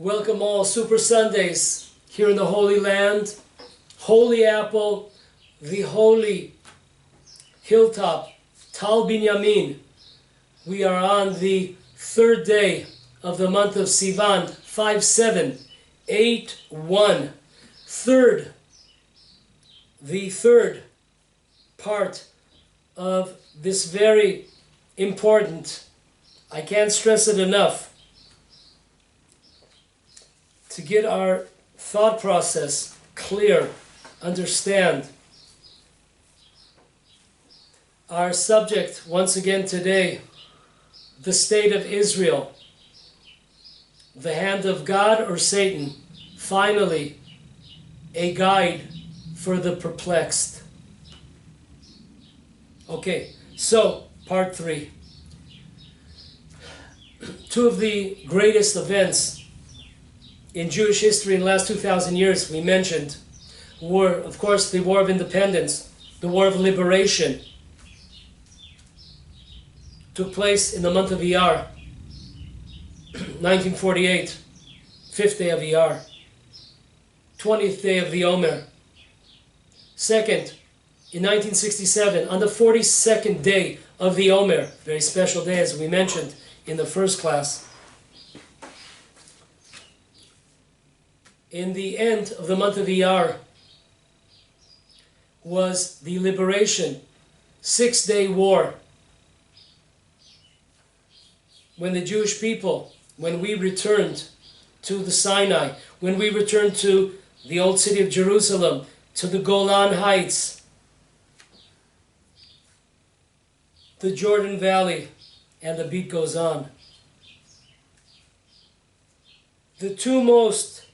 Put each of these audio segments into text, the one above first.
Welcome all Super Sundays here in the Holy Land, Holy Apple, the Holy Hilltop, Tal Binyamin. We are on the third day of the month of Sivan, 5781. The third part of this very important, I can't stress it enough, to get our thought process clear, understand. Our subject, once again today, the state of Israel, the hand of God or Satan. Finally, a guide for the perplexed. Okay, so part 3. Two of the greatest events in Jewish history in the last 2,000 years, we mentioned, were, of course, the War of Independence, the War of Liberation. Took place in the month of Iyar, 1948, 5th day of Iyar, 20th day of the Omer. Second, in 1967, on the 42nd day of the Omer, very special day as we mentioned in the first class. In the end of the month of Iyar was the liberation, 6-day war, when the Jewish people, when we returned to the Sinai, when we returned to the old city of Jerusalem, to the Golan Heights, the Jordan Valley, and the beat goes on. The two most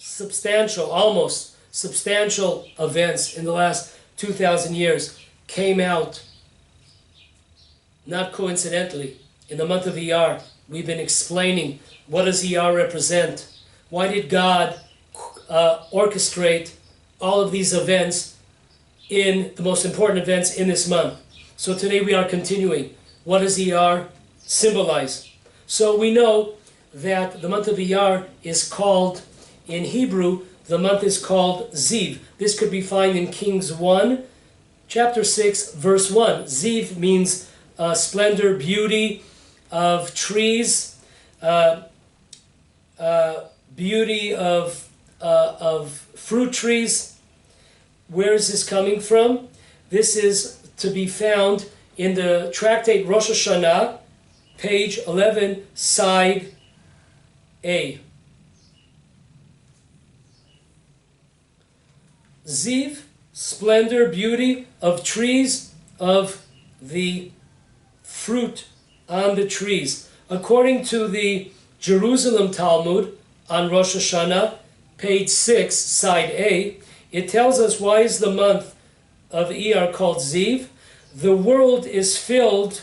substantial, almost substantial events in the last 2,000 years came out, not coincidentally, in the month of Iyar. We've been explaining, what does Iyar represent? Why did God orchestrate all of these events, in the most important events in this month? So today we are continuing. What does Iyar symbolize? So we know that the month of Iyar is called, in Hebrew, the month is called Ziv. This could be found in Kings 1, chapter 6, verse 1. Ziv means splendor, beauty of trees, beauty of fruit trees. Where is this coming from? This is to be found in the tractate Rosh Hashanah, page 11, side A. Ziv, splendor, beauty of trees, of the fruit on the trees. According to the Jerusalem Talmud on Rosh Hashanah, page 6, side A, it tells us why is the month of Iyar called Ziv. The world is filled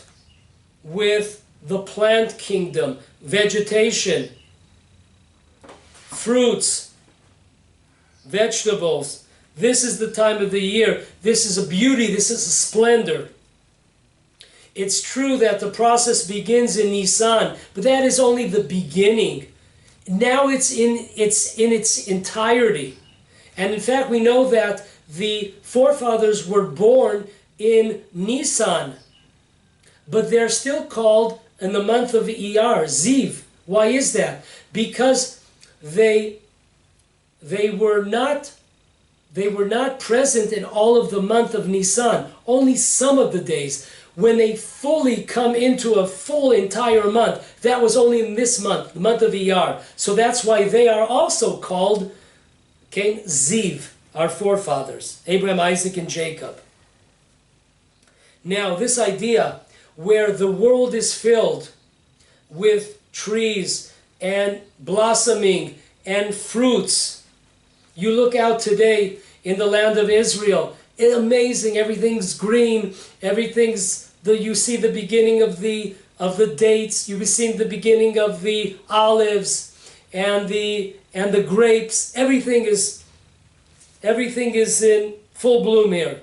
with the plant kingdom, vegetation, fruits, vegetables. This is the time of the year. This is a beauty. This is a splendor. It's true that the process begins in Nisan, but that is only the beginning. Now it's in its entirety. And in fact, we know that the forefathers were born in Nisan, but they're still called in the month of Iyar, Ziv. Why is that? Because they were not present in all of the month of Nisan, only some of the days. When they fully come into a full entire month, that was only in this month, the month of Iyar. So that's why they are also called, okay, Ziv, our forefathers, Abraham, Isaac, and Jacob. Now, this idea where the world is filled with trees and blossoming and fruits. You look out today in the land of Israel, it's amazing, everything's green, you see the beginning of the dates, you see the beginning of the olives and the grapes. Everything is in full bloom here.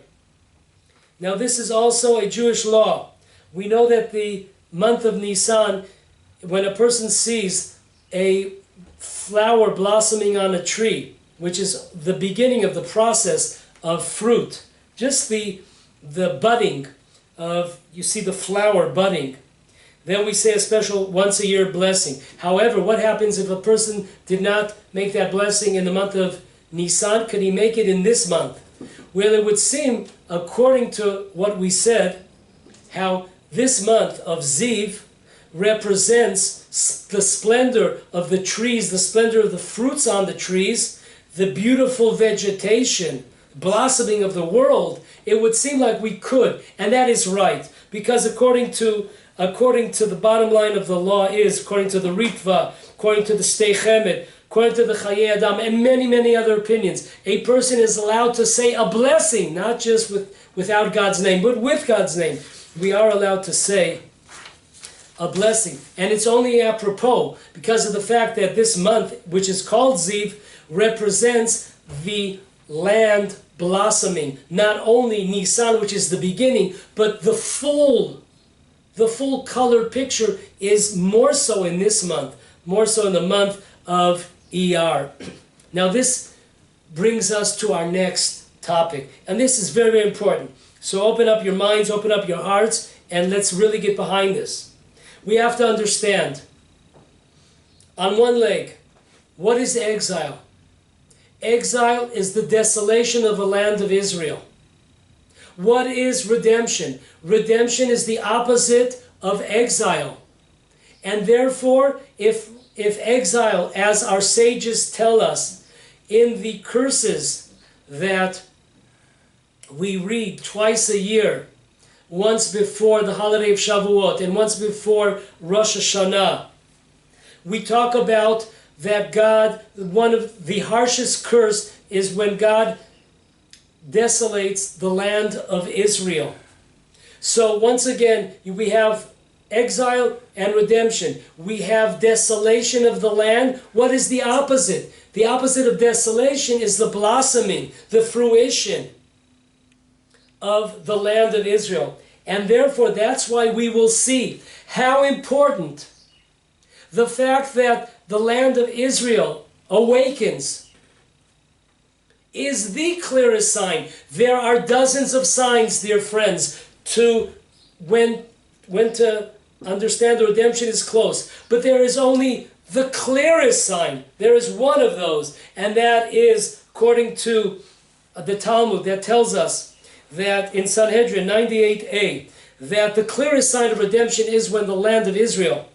Now this is also a Jewish law. We know that the month of Nisan, when a person sees a flower blossoming on a tree, which is the beginning of the process of fruit. Just the budding of, you see the flower budding. Then we say a special once a year blessing. However, what happens if a person did not make that blessing in the month of Nisan? Could he make it in this month? Well, it would seem, according to what we said, how this month of Ziv represents the splendor of the trees, the splendor of the fruits on the trees, the beautiful vegetation, blossoming of the world. It would seem like we could, and that is right, because according to the bottom line of the law is, according to the Ritva, according to the Stei Chemet, according to the Chaye Adam, and many, many other opinions, a person is allowed to say a blessing, not just without God's name, but with God's name. We are allowed to say a blessing. And it's only apropos because of the fact that this month, which is called Ziv, represents the land blossoming. Not only Nisan, which is the beginning, but the full color picture is more so in this month, more so in the month of Iyar. Now this brings us to our next topic, and this is very, very important. So open up your minds, open up your hearts, and let's really get behind this. We have to understand, on one leg, what is exile? Exile is the desolation of the land of Israel. What is redemption? Redemption is the opposite of exile. And therefore, if exile, as our sages tell us, in the curses that we read twice a year, once before the holiday of Shavuot and once before Rosh Hashanah, we talk about that God, one of the harshest curse is when God desolates the land of Israel. So once again, we have exile and redemption. We have desolation of the land. What is the opposite? The opposite of desolation is the blossoming, the fruition of the land of Israel. And therefore, that's why we will see how important the fact that the land of Israel awakens is the clearest sign. There are dozens of signs, dear friends, to when to understand the redemption is close. But there is only the clearest sign. There is one of those, and that is, according to the Talmud, that tells us that in Sanhedrin 98a, that the clearest sign of redemption is when the land of Israel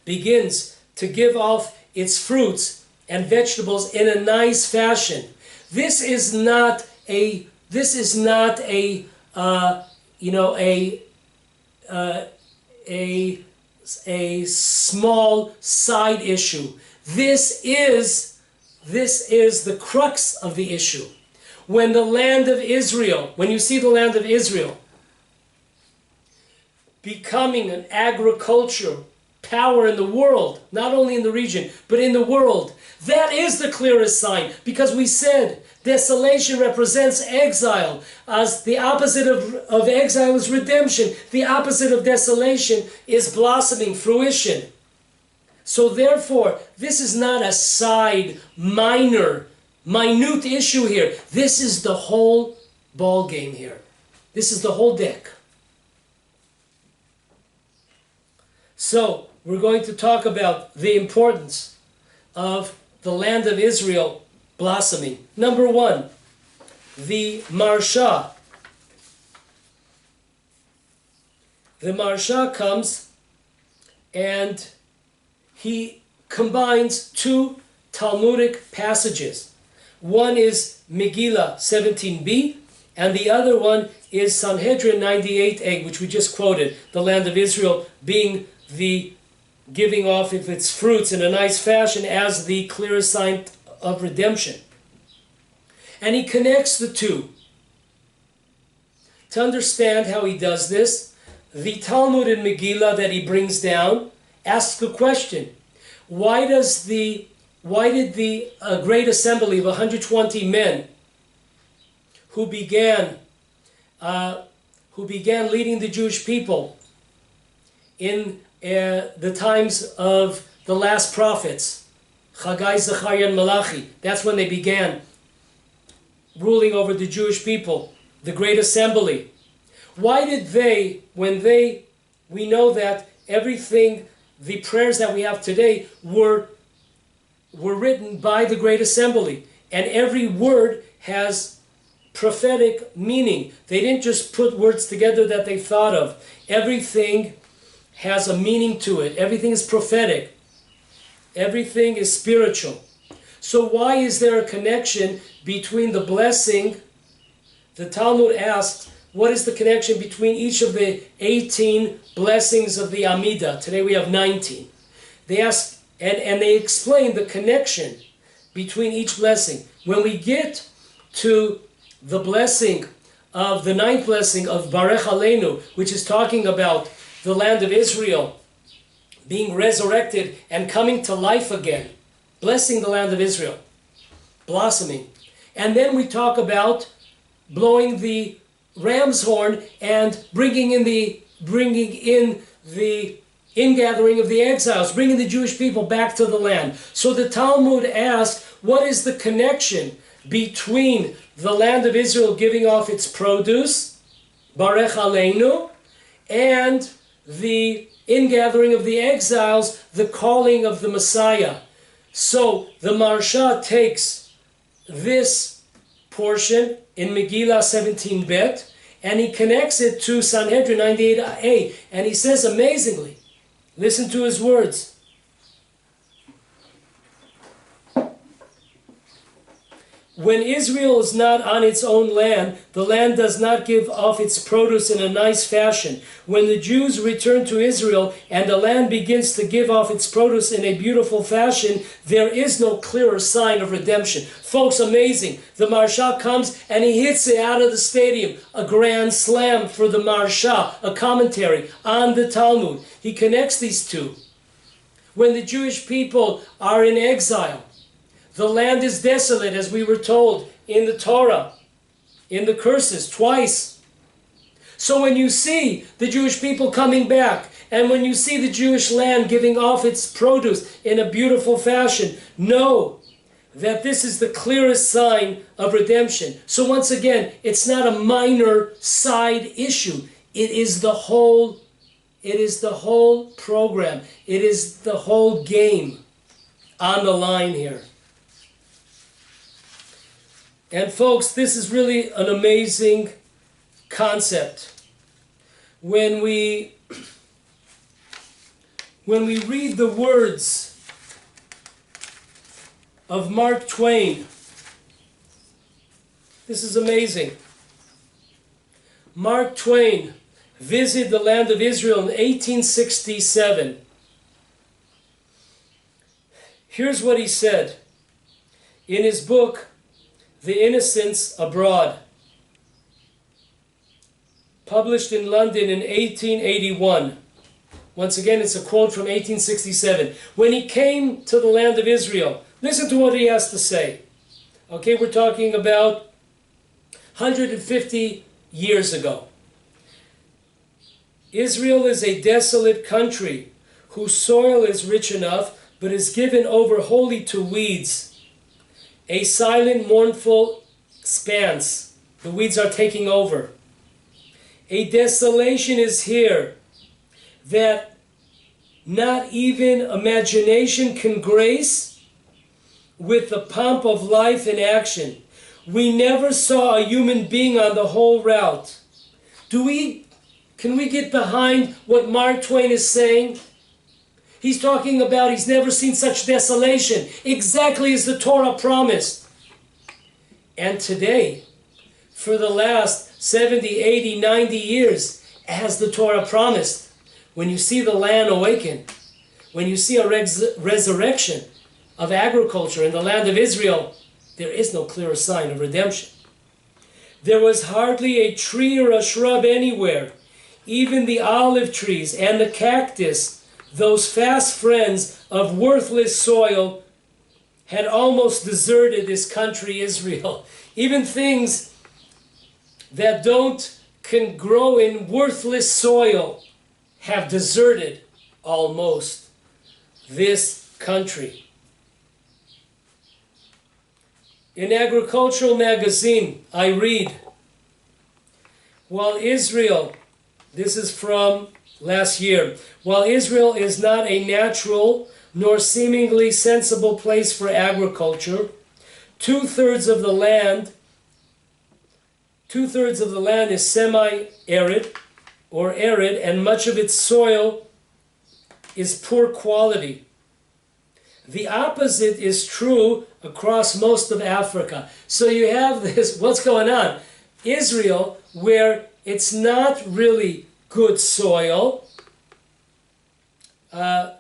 begins to give off its fruits and vegetables in a nice fashion. This is not a small side issue. This is the crux of the issue. When the land of Israel, when you see the land of Israel becoming an agricultural power in the world, not only in the region, but in the world, that is the clearest sign, because we said desolation represents exile, as the opposite of exile is redemption. The opposite of desolation is blossoming, fruition. So therefore, this is not a side, minute issue here. This is the whole ball game here. This is the whole deck. So, we're going to talk about the importance of the land of Israel blossoming. Number one, the Marsha. The Marsha comes and he combines two Talmudic passages. One is Megillah 17b, and the other one is Sanhedrin 98a, which we just quoted, the land of Israel being the giving off of its fruits in a nice fashion as the clearest sign of redemption. And he connects the two. To understand how he does this, the Talmud in Megillah that he brings down asks the question, why did the great assembly of 120 men who began leading the Jewish people in the times of the last prophets, Chagai, Zechariah, and Malachi. That's when they began ruling over the Jewish people, the Great Assembly. Why did they, we know that everything, the prayers that we have today were written by the Great Assembly, and every word has prophetic meaning. They didn't just put words together that they thought of. Everything has a meaning to it. Everything is prophetic. Everything is spiritual. So why is there a connection between the blessing? The Talmud asked, what is the connection between each of the 18 blessings of the Amidah? Today we have 19. They asked, and they explain the connection between each blessing. When we get to the blessing of the ninth blessing of Barech Aleinu, which is talking about the land of Israel being resurrected and coming to life again, blessing the land of Israel, blossoming. And then we talk about blowing the ram's horn and bringing in the ingathering of the exiles, bringing the Jewish people back to the land. So the Talmud asked, what is the connection between the land of Israel giving off its produce, Barech Aleinu, and the ingathering of the exiles, the calling of the Messiah? So the Maharsha takes this portion in Megillah 17 Bet, and he connects it to Sanhedrin 98a, and he says amazingly, listen to his words. When Israel is not on its own land, the land does not give off its produce in a nice fashion. When the Jews return to Israel and the land begins to give off its produce in a beautiful fashion, there is no clearer sign of redemption. Folks, amazing. The Maharsha comes and he hits it out of the stadium. A grand slam for the Maharsha, a commentary on the Talmud. He connects these two. When the Jewish people are in exile, the land is desolate, as we were told in the Torah, in the curses, twice. So when you see the Jewish people coming back, and when you see the Jewish land giving off its produce in a beautiful fashion, know that this is the clearest sign of redemption. So once again, it's not a minor side issue. It is the whole program. It is the whole game on the line here. And folks, this is really an amazing concept. When we read the words of Mark Twain, this is amazing. Mark Twain visited the land of Israel in 1867. Here's what he said in his book, The Innocents Abroad, published in London in 1881. Once again, it's a quote from 1867. When he came to the land of Israel, listen to what he has to say. Okay, we're talking about 150 years ago. Israel is a desolate country whose soil is rich enough, but is given over wholly to weeds. A silent, mournful expanse. The weeds are taking over. A desolation is here that not even imagination can grace with the pomp of life and action. We never saw a human being on the whole route. Can we get behind what Mark Twain is saying? He's talking about he's never seen such desolation, exactly as the Torah promised. And today, for the last 70, 80, 90 years, as the Torah promised, when you see the land awaken, when you see a resurrection of agriculture in the land of Israel, there is no clearer sign of redemption. There was hardly a tree or a shrub anywhere. Even the olive trees and the cactus, those fast friends of worthless soil, had almost deserted this country, Israel. Even things that can grow in worthless soil have deserted almost this country. In Agricultural Magazine, I read, while Israel, this is from last year, while Israel is not a natural nor seemingly sensible place for agriculture, two-thirds of the land is semi-arid or arid, and much of its soil is poor quality. The opposite is true across most of Africa. So you have this, what's going on? Israel, where it's not really good soil, and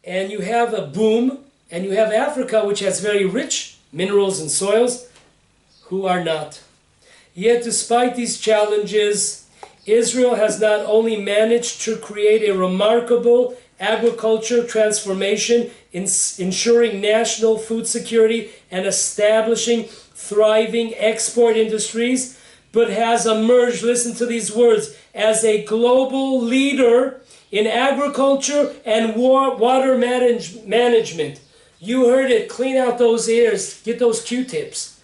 you have a boom, and you have Africa, which has very rich minerals and soils, who are not. Yet despite these challenges, Israel has not only managed to create a remarkable agriculture transformation, ensuring national food security and establishing thriving export industries, but has emerged, listen to these words, as a global leader in agriculture and water management. You heard it. Clean out those ears. Get those Q-tips.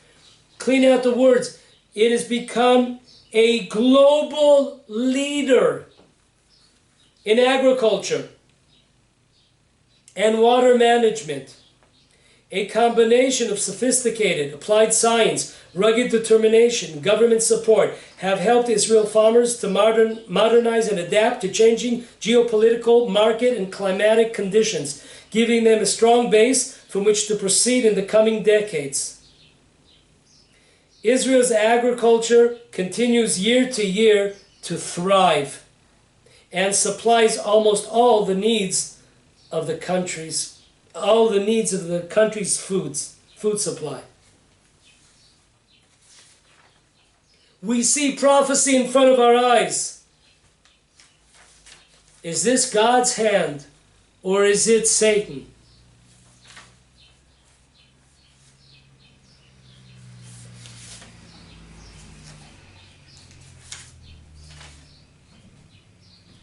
Clean out the words. It has become a global leader in agriculture and water management. A combination of sophisticated applied science, rugged determination, government support have helped Israel farmers to modernize and adapt to changing geopolitical, market, and climatic conditions, giving them a strong base from which to proceed in the coming decades. Israel's agriculture continues year to year to thrive and supplies almost all the needs of the country's food supply. We see prophecy in front of our eyes. Is this God's hand or is it Satan?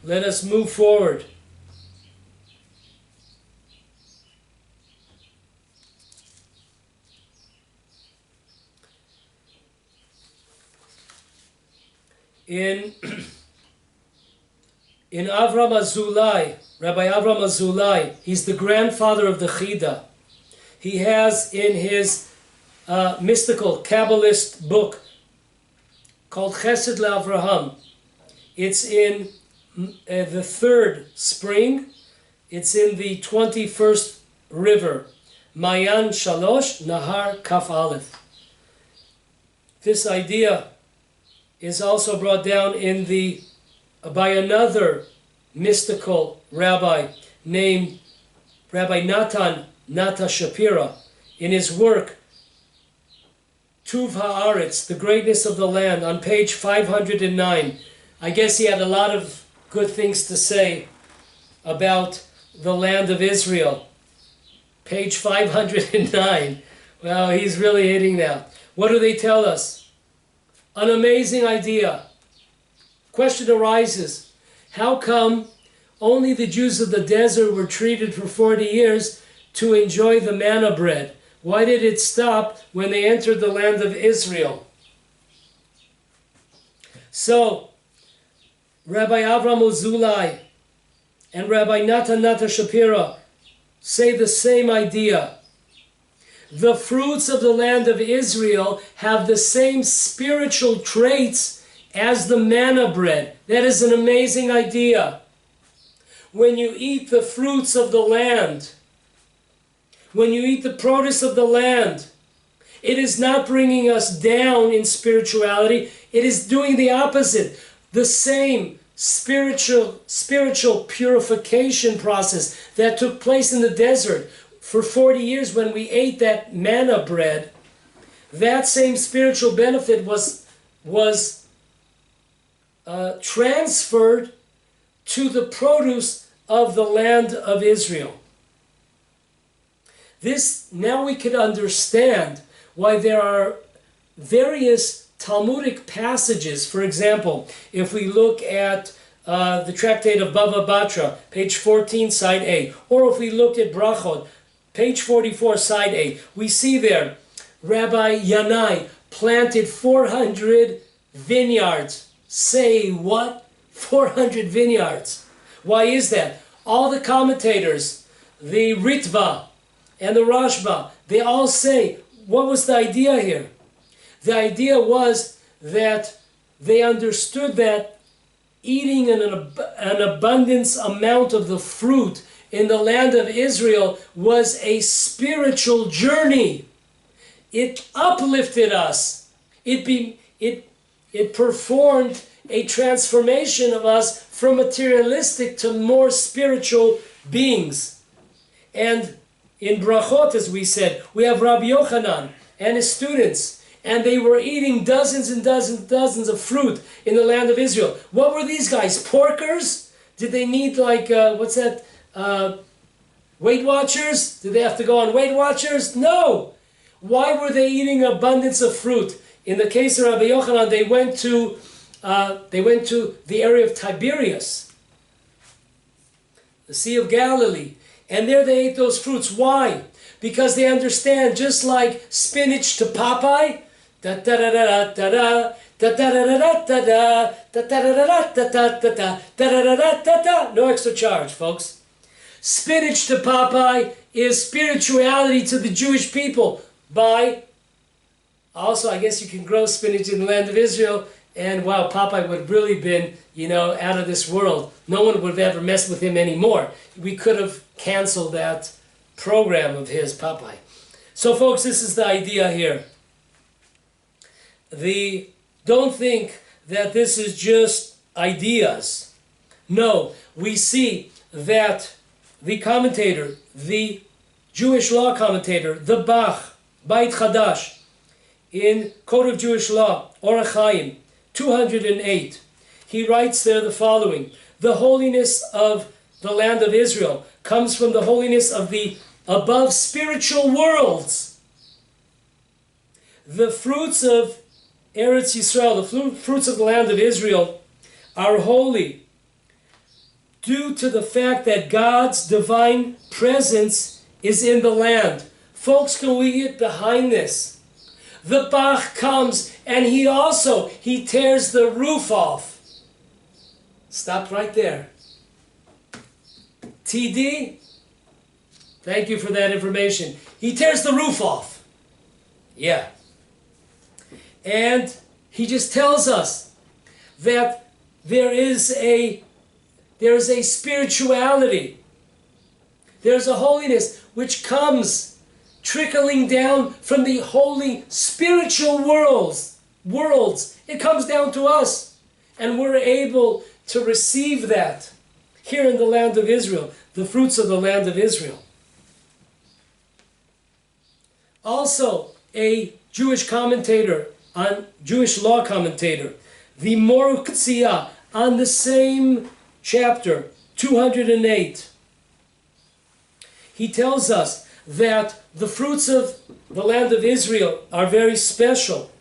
Let us move forward. In Avram Azulai, Rabbi Avram Azulai, he's the grandfather of the Yehudah. He has in his mystical Kabbalist book called Chesed LeAvraham. It's in the third spring. It's in the 21st river, Mayan Shalosh Nahar Kaf Aleph. This idea is also brought down by another mystical rabbi named Rabbi Natan Shapira in his work Tuv Haaretz, The Greatness of the Land, on page 509. I guess he had a lot of good things to say about the land of Israel. Page 509. Well, he's really hitting that. What do they tell us? An amazing idea. Question arises, how come only the Jews of the desert were treated for 40 years to enjoy the manna bread? Why did it stop when they entered the land of Israel? So, Rabbi Avram Azulai and Rabbi Natan Shapira say the same idea. The fruits of the land of Israel have the same spiritual traits as the manna bread. That is an amazing idea. When you eat the fruits of the land, when you eat the produce of the land, it is not bringing us down in spirituality. It is doing the opposite. The same spiritual purification process that took place in the desert for 40 years when we ate that manna bread, that same spiritual benefit was transferred to the produce of the land of Israel. This, now we can understand why there are various Talmudic passages. For example, if we look at the tractate of Bava Batra, page 14, side A, or if we look at Brachot, Page 44, side A. We see there, Rabbi Yanai planted 400 vineyards. Say what? 400 vineyards. Why is that? All the commentators, the Ritva and the Rashba, they all say, what was the idea here? The idea was that they understood that eating an abundance amount of the fruit in the land of Israel was a spiritual journey. It uplifted us. It performed a transformation of us from materialistic to more spiritual beings. And in Brachot, as we said, we have Rabbi Yochanan and his students, and they were eating dozens and dozens and dozens of fruit in the land of Israel. What were these guys, porkers? Did they need Weight Watchers? Did they have to go on Weight Watchers? No. Why were they eating abundance of fruit? In the case of Rabbi Yochanan, they went to the area of Tiberias, the Sea of Galilee, and there they ate those fruits. Why? Because they understand, just like spinach to Popeye, no extra charge, folks. Spinach to Popeye is spirituality to the Jewish people. Also, I guess you can grow spinach in the land of Israel, and wow, Popeye would have really been, out of this world. No one would have ever messed with him anymore. We could have canceled that program of his, Popeye. So folks, this is the idea here. Don't think that this is just ideas. No, we see that the commentator, the Jewish law commentator, the Bach, Beit Chadash, in Code of Jewish Law, Orach Chaim, 208, he writes there the following: the holiness of the land of Israel comes from the holiness of the above spiritual worlds. The fruits of Eretz Yisrael, the fruits of the land of Israel, are holy due to the fact that God's divine presence is in the land. Folks, can we get behind this? The Bach comes and he tears the roof off. Stop right there. TD, thank you for that information. He tears the roof off. Yeah. And he just tells us that there is a spirituality. There's a holiness which comes trickling down from the holy spiritual worlds. It comes down to us. And we're able to receive that here in the land of Israel, the fruits of the land of Israel. Also, a Jewish commentator, Jewish law commentator, the Morutzia, on the same chapter, 208, he tells us that the fruits of the land of Israel are very special,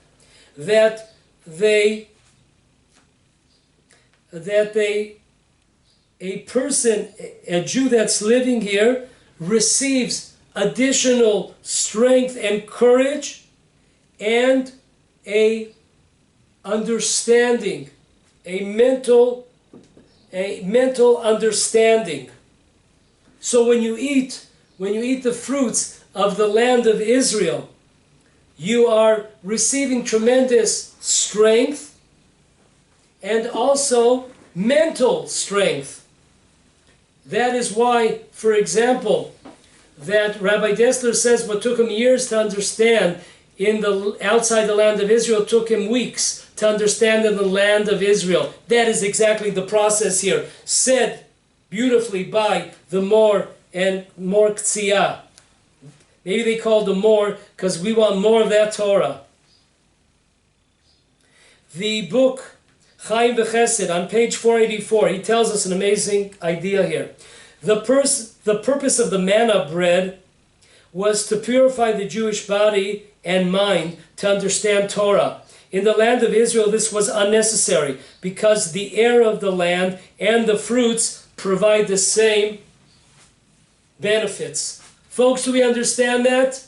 that a Jew that's living here receives additional strength and courage and a understanding, a mental understanding. So when you eat the fruits of the land of Israel, you are receiving tremendous strength and also mental strength. That is why, for example, that Rabbi Dessler says what took him years to understand outside the land of Israel took him weeks to understand in the land of Israel. That is exactly the process here, said beautifully by the Mor and Mor Ktsiya. Maybe they called him Mor because we want more of that Torah. The book Chaim V'Chesed, on page 484, he tells us an amazing idea here. The purpose of the manna bread was to purify the Jewish body and mind to understand Torah. In the land of Israel, this was unnecessary because the air of the land and the fruits provide the same benefits Folks, do we understand that?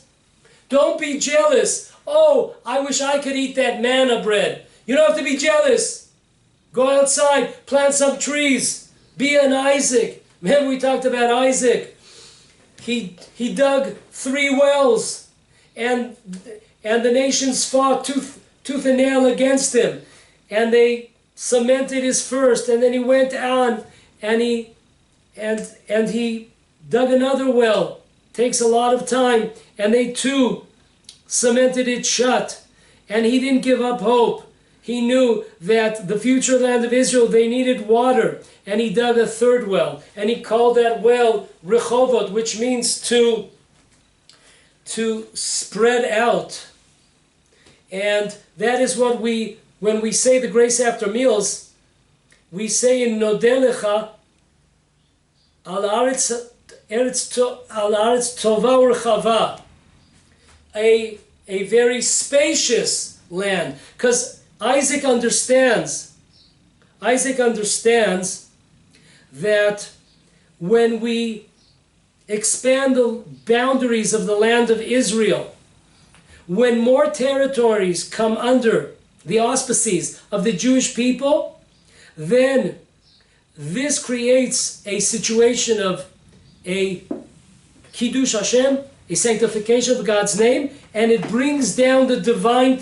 Don't be jealous. Oh, I wish I could eat that manna bread. You don't have to be jealous. Go outside, plant some trees. Be an Isaac. Remember we talked about Isaac. He dug 3 wells, and the nations fought tooth and nail against him. And they cemented his first, and then he went on and he dug another well. Takes a lot of time, and they too cemented it shut. And he didn't give up hope. He knew that the future land of Israel, they needed water, and he dug a 3rd well, and he called that well Rehovot, which means to spread out. And that is what when we say the grace after meals, we say in Nodelecha, Al Aretz Tova Urchava, a very spacious land. Because Isaac understands that when we expand the boundaries of the land of Israel, when more territories come under the auspices of the Jewish people, then this creates a situation of a Kiddush Hashem, a sanctification of God's name, and it brings down the divine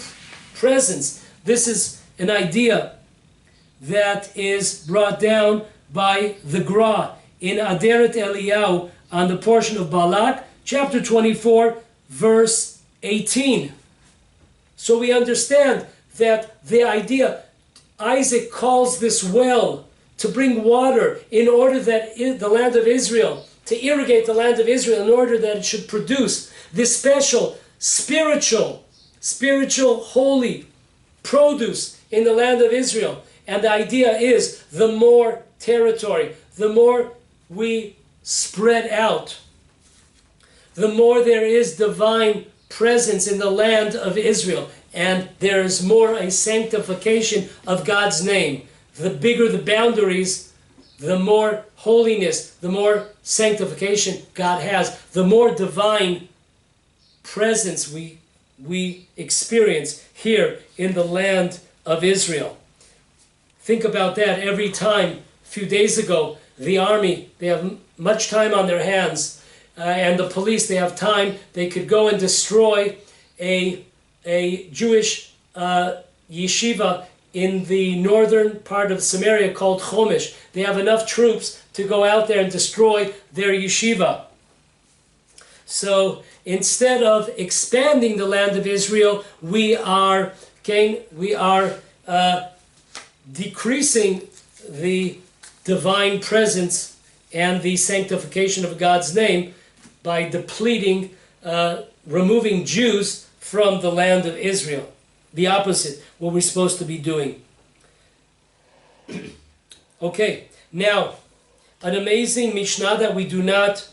presence. This is an idea that is brought down by the Gra in Aderet Eliyahu on the portion of Balak, chapter 24, verse 18. So we understand that the idea, Isaac calls this well to bring water in order that the land of Israel, to irrigate the land of Israel in order that it should produce this special spiritual, holy produce in the land of Israel. And the idea is the more territory, the more we spread out, the more there is divine presence in the land of Israel, and there is more a sanctification of God's name. The bigger the boundaries, the more holiness, the more sanctification God has, the more divine presence we experience here in the land of Israel. Think about that every time. A few days ago, the army, they have much time on their hands, and the police, they have time. They could go and destroy a Jewish yeshiva in the northern part of Samaria called Chomish. They have enough troops to go out there and destroy their yeshiva. So instead of expanding the land of Israel, we are decreasing the divine presence and the sanctification of God's name by depleting, removing Jews from the land of Israel. The opposite, what we're supposed to be doing. Okay, now, an amazing Mishnah that we do not,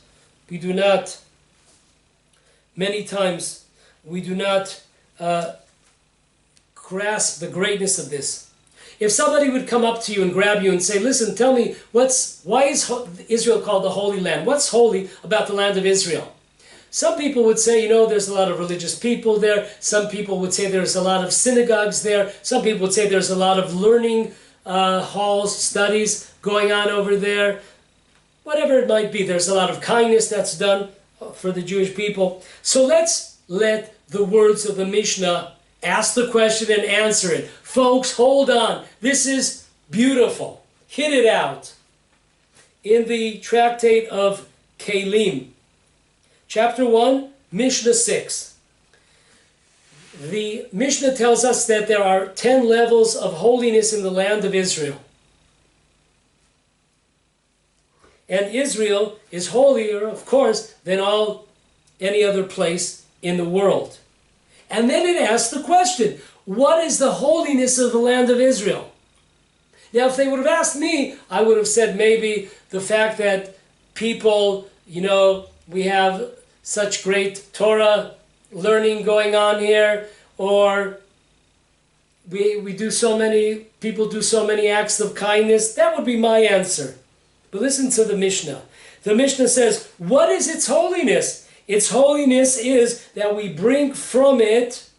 many times, we do not grasp the greatness of this. If somebody would come up to you and grab you and say, listen, tell me, why is Israel called the Holy Land? What's holy about the land of Israel? Some people would say, there's a lot of religious people there. Some people would say there's a lot of synagogues there. Some people would say there's a lot of learning halls, studies going on over there. Whatever it might be, there's a lot of kindness that's done for the Jewish people. So let's let the words of the Mishnah ask the question and answer it. Folks, hold on. This is beautiful. Hit it out. In the tractate of Kelim, Chapter 1, Mishnah 6. The Mishnah tells us that there are 10 levels of holiness in the land of Israel. And Israel is holier, of course, than any other place in the world. And then it asks the question, what is the holiness of the land of Israel? Now, if they would have asked me, I would have said maybe the fact that people, we have such great Torah learning going on here, or people do so many acts of kindness. That would be my answer. But listen to the Mishnah. The Mishnah says, what is its holiness? Its holiness is that we bring from it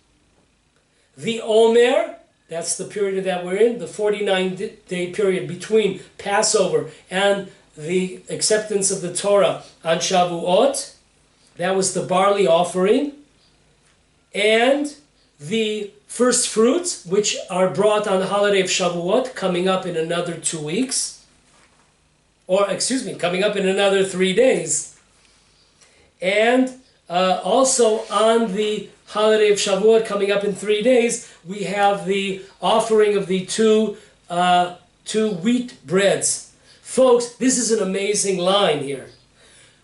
the Omer, that's the period that we're in, the 49-day period between Passover and the acceptance of the Torah on Shavuot. That was the barley offering. And the first fruits, which are brought on the holiday of Shavuot, coming up in another 2 weeks. Or, excuse me, coming up in another 3 days. And also on the holiday of Shavuot, coming up in 3 days, we have the offering of the two wheat breads. Folks, this is an amazing line here.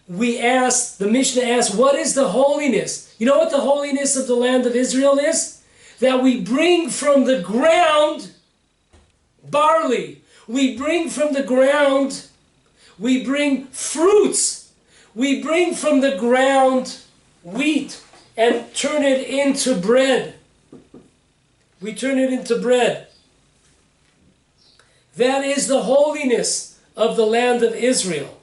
The Mishnah asks, what is the holiness? You know what the holiness of the land of Israel is? That we bring from the ground barley. We bring from the ground, we bring fruits. We bring from the ground wheat and turn it into bread. We turn it into bread. That is the holiness of the land of Israel.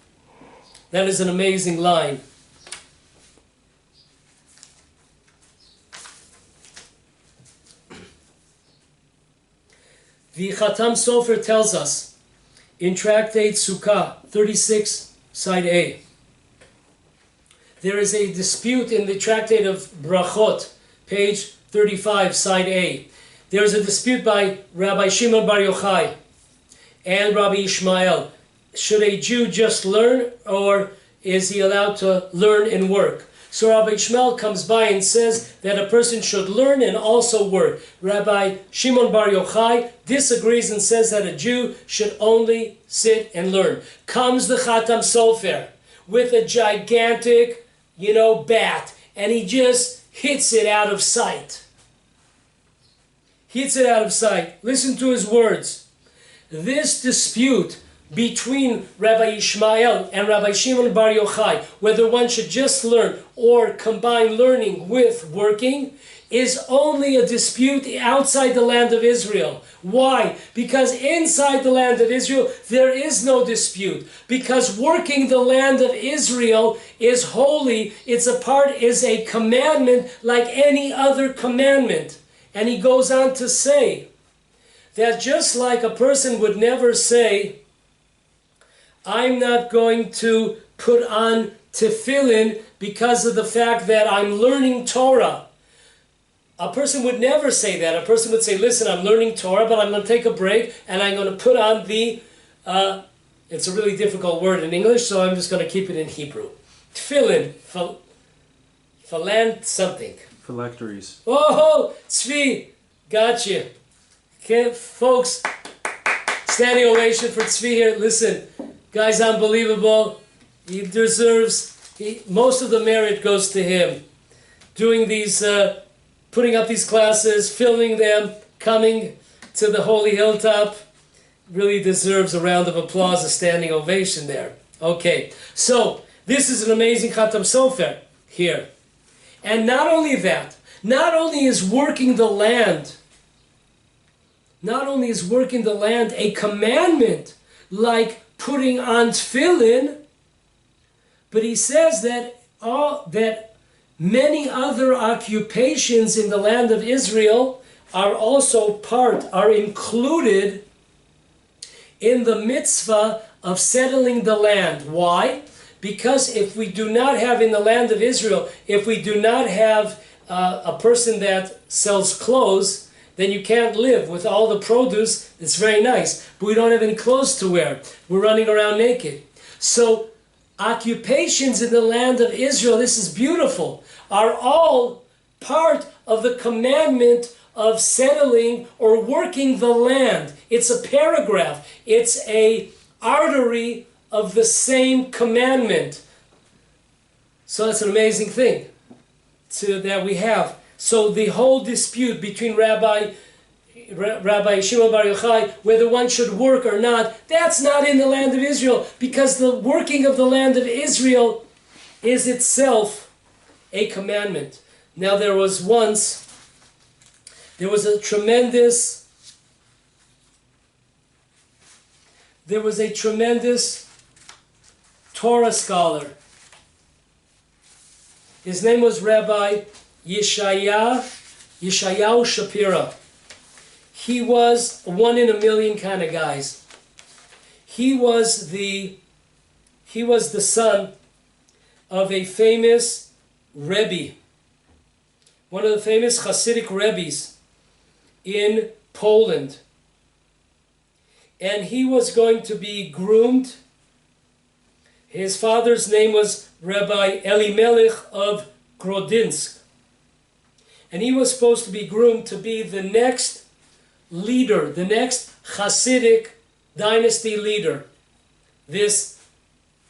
That is an amazing line. The Khatam Sofer tells us in Tractate Sukkah 36, side A. There is a dispute in the Tractate of Brachot, page 35, side A. There is a dispute by Rabbi Shimon Bar Yochai and Rabbi Ishmael. Should a Jew just learn, or is he allowed to learn and work? So Rabbi Ishmael comes by and says that a person should learn and also work. Rabbi Shimon Bar Yochai disagrees and says that a Jew should only sit and learn. Comes the Khatam Sofer with a gigantic, bat, and he just hits it out of sight. Hits it out of sight. Listen to his words. This dispute between Rabbi Ishmael and Rabbi Shimon Bar Yochai, whether one should just learn or combine learning with working, is only a dispute outside the land of Israel. Why? Because inside the land of Israel, there is no dispute. Because working the land of Israel is holy. Is a commandment like any other commandment. And he goes on to say that just like a person would never say, I'm not going to put on tefillin because of the fact that I'm learning Torah. A person would never say that. A person would say, listen, I'm learning Torah, but I'm going to take a break and I'm going to put on the, it's a really difficult word in English, so I'm just going to keep it in Hebrew. Tefillin, phalant something. Phylacteries. Oh, Tzvi, gotcha. Okay, folks, standing ovation for Tzvi here. Listen, guy's unbelievable. He deserves, most of the merit goes to him. Doing these, putting up these classes, filming them, coming to the holy hilltop, really deserves a round of applause, a standing ovation there. Okay, so this is an amazing Khatam Sofer here. And not only that, not only is working the land a commandment like putting on tefillin, but he says that many other occupations in the land of Israel are included in the mitzvah of settling the land. Why? Because if we do not have in the land of Israel, if we do not have a person that sells clothes, then you can't live with all the produce. It's very nice, but we don't have any clothes to wear. We're running around naked. So occupations in the land of Israel, this is beautiful, are all part of the commandment of settling or working the land. It's a paragraph. It's a artery of the same commandment. So that's an amazing thing that we have. So the whole dispute between Rabbi Shimon Bar Yochai, whether one should work or not, that's not in the land of Israel, because the working of the land of Israel is itself a commandment. Now there was a tremendous Torah scholar His name was Rabbi Yeshayao Shapira. He was a one in a million kind of guys. He was the son of a famous Rebbe, one of the famous Hasidic Rebbes in Poland. And he was going to be groomed. His father's name was Rabbi Elimelech of Grodinsk. And he was supposed to be groomed to be the next leader, the next Hasidic dynasty leader. This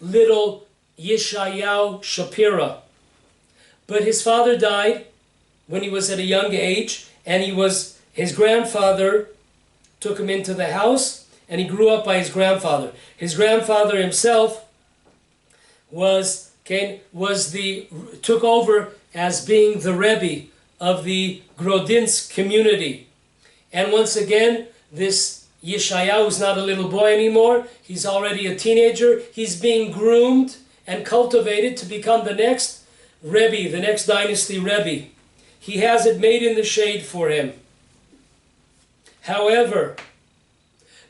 little Yeshayao Shapira. But his father died when he was at a young age, and his grandfather took him into the house, and he grew up by his grandfather. His grandfather himself took over as being the Rebbe of the Grodinsk community. And once again, this Yeshayao is not a little boy anymore. He's already a teenager. He's being groomed and cultivated to become the next Rebbe, the next dynasty Rebbe. He has it made in the shade for him. However,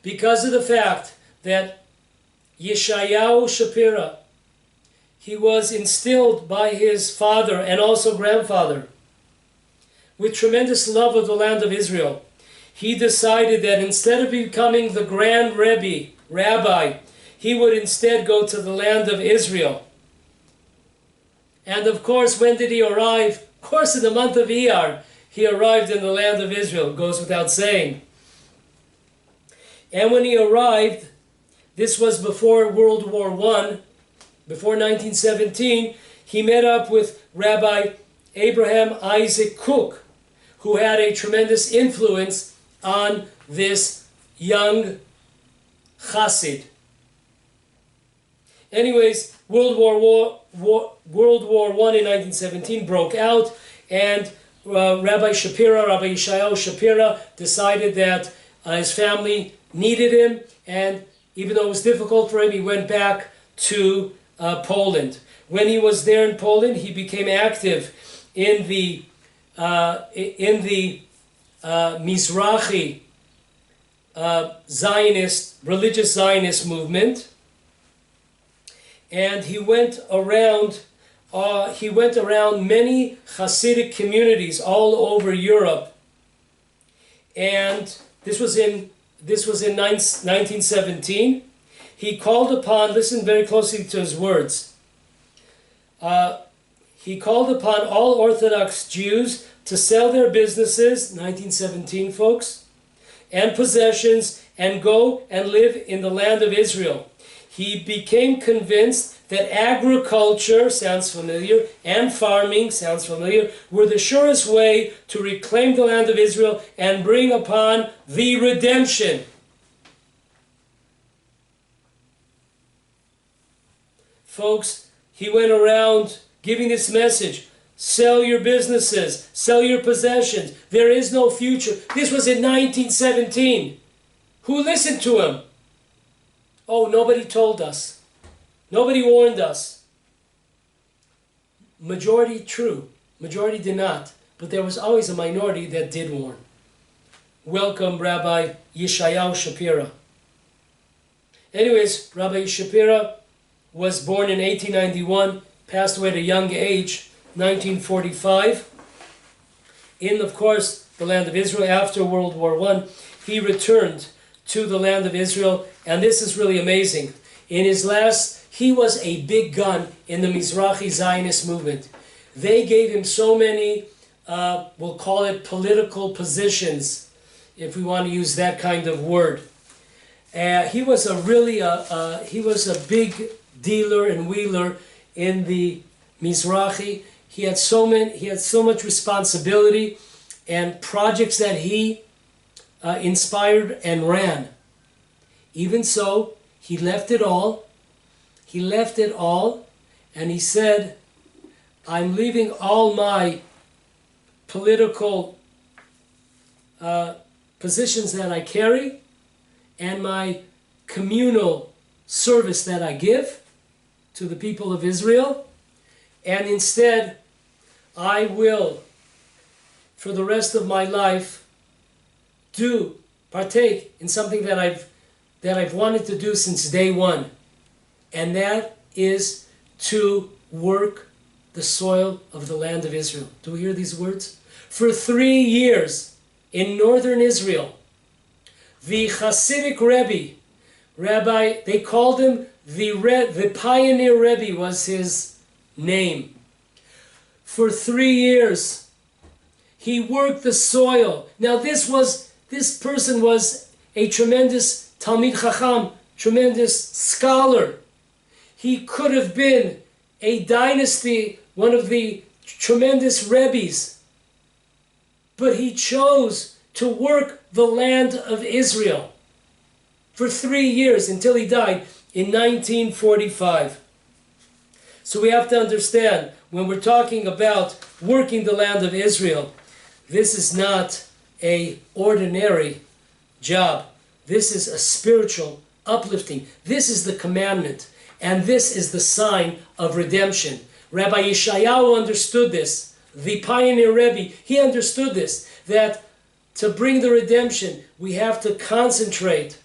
because of the fact that Yeshayao Shapira, he was instilled by his father and also grandfather with tremendous love of the land of Israel, he decided that instead of becoming the grand rabbi, he would instead go to the land of Israel. And of course, when did he arrive? Of course, in the month of Iyar, he arrived in the land of Israel. It goes without saying. And when he arrived, this was before World War I, before 1917, he met up with Rabbi Abraham Isaac Cook, who had a tremendous influence on this young Chassid. Anyways, World War I in 1917 broke out, and Rabbi Yeshayao Shapira decided that his family needed him, and even though it was difficult for him, he went back to Poland. When he was there in Poland, he became active in the Mizrahi religious Zionist movement, and he went around many Hasidic communities all over Europe. And this was in 1917. He called upon, listen very closely to his words, he called upon all Orthodox Jews to sell their businesses, 1917 folks, and possessions, and go and live in the land of Israel. He became convinced that agriculture, sounds familiar, and farming, sounds familiar, were the surest way to reclaim the land of Israel and bring upon the redemption. Folks, he went around giving this message: sell your businesses, sell your possessions. There is no future. This was in 1917. Who listened to him? Oh, nobody told us. Nobody warned us. Majority true. Majority did not. But there was always a minority that did warn. Welcome, Rabbi Yeshayao Shapira. Anyways, Rabbi Shapira was born in 1891, passed away at a young age, 1945. In, of course, the land of Israel after World War I, he returned to the land of Israel, and this is really amazing. He was a big gun in the Mizrahi Zionist movement. They gave him so many, we'll call it political positions, if we want to use that kind of word. He was a big dealer and wheeler in the Mizrahi. He had so much responsibility and projects that he inspired and ran. Even so, he left it all. He left it all, and he said, I'm leaving all my political positions that I carry and my communal service that I give to the people of Israel, and instead I will, for the rest of my life, partake in something that I've wanted to do since day one, and that is to work the soil of the land of Israel. Do we hear these words? For 3 years in northern Israel, the Hasidic Rabbi, they called him the Pioneer Rebbe was his name. For 3 years, he worked the soil. Now this person was a tremendous Talmid Chacham, tremendous scholar. He could have been a dynasty, one of the tremendous Rebbes. But he chose to work the land of Israel for 3 years until he died in 1945. So we have to understand, when we're talking about working the land of Israel, this is not an ordinary job. This is a spiritual uplifting. This is the commandment, and this is the sign of redemption. Rabbi Yeshayao understood this. The pioneer Rebbe, he understood this, that to bring the redemption, we have to concentrate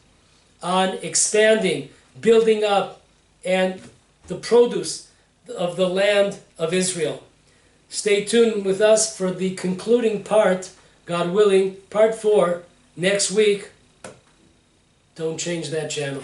on expanding, building up, and the produce of the land of Israel. Stay tuned with us for the concluding part, God willing, part 4, next week. Don't change that channel.